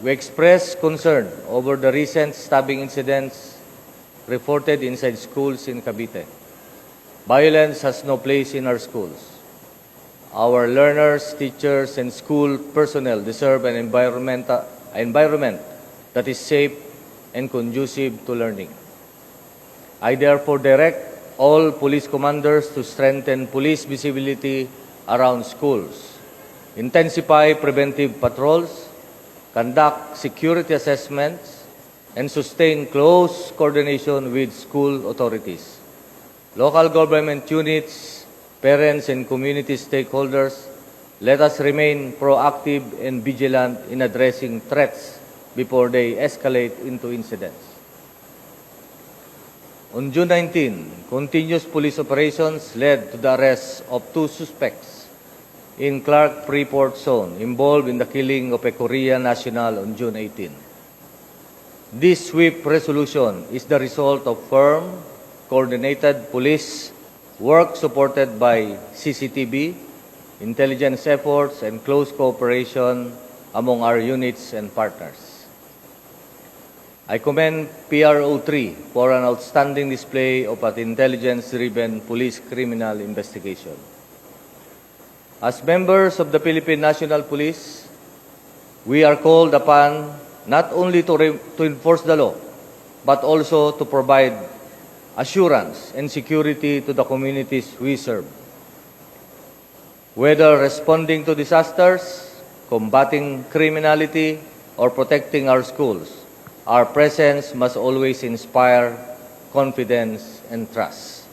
we express concern over the recent stabbing incidents reported inside schools in Cavite. Violence has no place in our schools. Our learners, teachers, and school personnel deserve an environment that is safe and conducive to learning. I therefore direct all police commanders to strengthen police visibility around schools, intensify preventive patrols, conduct security assessments, and sustain close coordination with school authorities, local government units, parents, and community stakeholders. Let us remain proactive and vigilant in addressing threats before they escalate into incidents. On June 19, continuous police operations led to the arrest of 2 suspects in Clark Freeport Zone involved in the killing of a Korean national on June 18. This swift resolution is the result of firm, coordinated police work supported by CCTV, intelligence efforts, and close cooperation among our units and partners. I commend PRO3 for an outstanding display of an intelligence-driven police criminal investigation. As members of the Philippine National Police, we are called upon not only to enforce the law, but also to provide assurance and security to the communities we serve. Whether responding to disasters, combating criminality, or protecting our schools, our presence must always inspire confidence and trust.